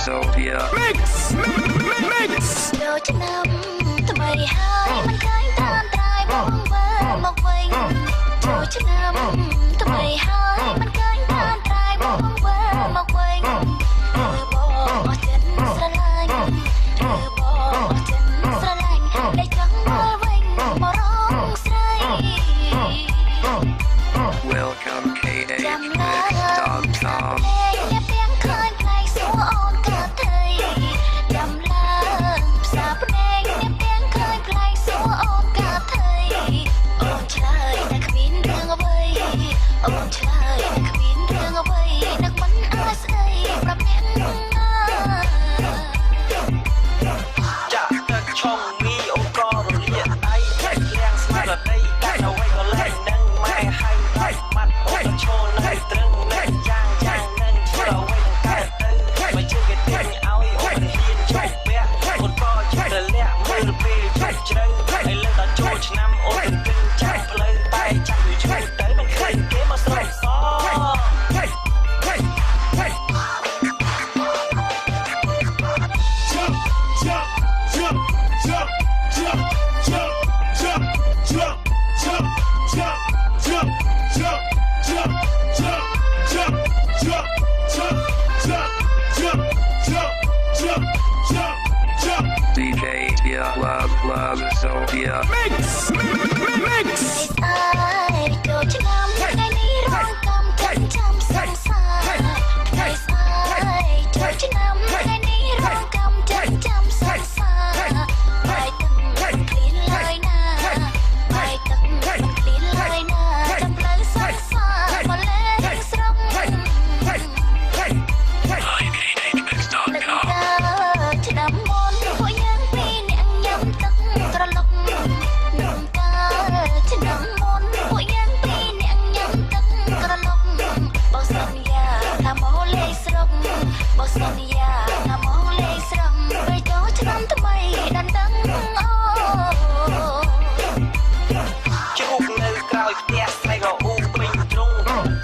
Sophia Mix ចូលឆ្នាំថ្មីហើយមិនឃើញតានត្រាយបងវិលមកវិញចូលឆ្នាំថ្មីហើយមិនឃើញតានត្រាយបងវិលមកវិញបងអស់ចិត្តស្រឡាញ់បងអស់ចិត្តស្រឡាញ់ដែលចង់វិលវិញមករងស្រី Welcome KHMix.com អូនឆ្លើយតែគ្មានរឿងអ្វីនឹកមិនអាចស្ដីប្រាប់អ្នកចាក់ទឹកឆុងមីអូនក៏រលាកដៃលៀងស្មារតីតែអ្វីក៏លែងនឹងម៉ែហៅបាត់ម៉ាត់អូនឈរនៅត្រឹងនឹងយ៉ាងនឹងធ្វើអ្វីកើតទៅមិនជឿគេទាញឲ្យអូនហ៊ានចូលពាក់អូនក៏ចិត្តរលាក់មើលពេលជិះជ្រៅហើយលើដល់ចូលឆ្នាំអូនគិតចាក់ផ្លូវតែចាំយូរឆ្ងាយទៅមិនឃើញគេមកស្រែកសDJ Yeah Love Sophia Mix ចូលឆ្នាំថ្ងៃនេះរងកម្មចាំសង្សារថ្ងៃស្អែកចូលឆ្នាំថ្ងៃនេះរងកម្មចាំសង្សារបាយទឹកមិនឃ្លានឡើយណាបាយទឹកមិនឃ្លានឡើយណាចាំផ្លូវសង្សារមកលេងស្រងឆ្នាំមុនពួកយើងពីរនាក់ញ៉ាំទឹកក្រឡុកនឹងកាឆ្នាំមុនពួកយើងពីរនាក់ញ៉ាំទឹកក្រឡុកបោះសន្យាថាមកលេងស្រងបោះសន្យាថាមកលេងស្រងពេលចូលឆ្នាំថ្មីដណ្ដឹងអូជ្រូកនៅក្រោយផ្ទះស្រីក៏អ៊ូពេញទ្រុង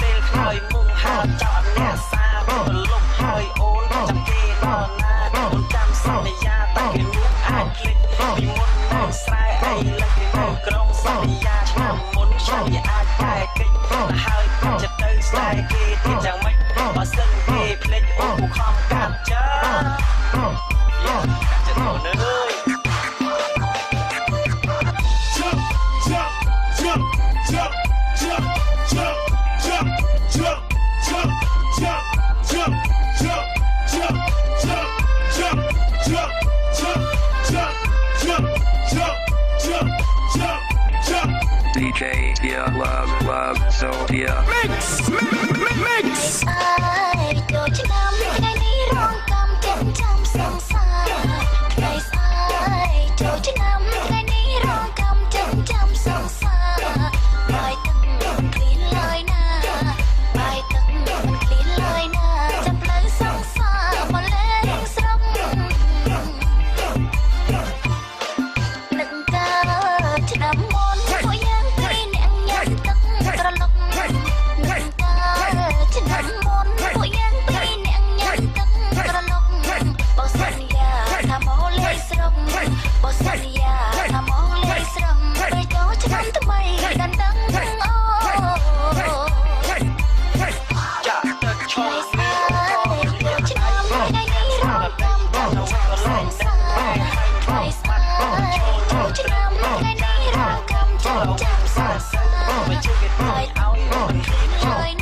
ពេលខ្នើយមុំហើចោលអ្នកសាប្រលប់ហើយអូនចាំគេដល់ណាអូនចាំសន្យាតែគេមានអាចភ្លេចពីមុននៅស្រែអីលើកនៅក្រុងសន្យាឆ្នាំមុនខ្ញុំអាចតែកិច្ចហើយចិត្តទៅស្ដាយគេទៀតយ៉ាងម៉េចបើសិនគេភ្លេចអូនខំកាត់ចាចិត្តអូនអើយDJ Yeah Love Sophia Mix ចូលឆ្នាំថ្ងៃនេះរងកម្មចាំសង្សារថ្ងៃស្អែកចូលឆ្នាំថ្ងៃនេះរងកម្មចាំសង្សារបាយទឹកមិនឃ្លានឡើយណាបាយទឹកមិនឃ្លានឡើយណាចាំផ្លូវសង្សារមកលេងស្រងនឹងកាឆ្នាំមុនពួកយើងពីរនាក់ញ៉ាំទឹកក្រឡុកនឹងកាឆ្នាំមុនពួកយើងពីរនាក់ញ៉ាំទឹកក្រឡុកបោះសន្យាថាមកលេងស្រងបោះសន្យាថាមកលេងស្រងពេលចូលឆ្នាំថ្មីដណ្ដឹងអូចាក់ទឹកឆុងចូលឆ្នាំថ្ងៃនេះរងកម្មចាំសង្សារថ្ងៃស្អែកចូលឆ្នាំថ្ងៃនេះរងកម្មចាំសង្សារមិនជួយគេឲ្យអូនឃ្លានឡើយ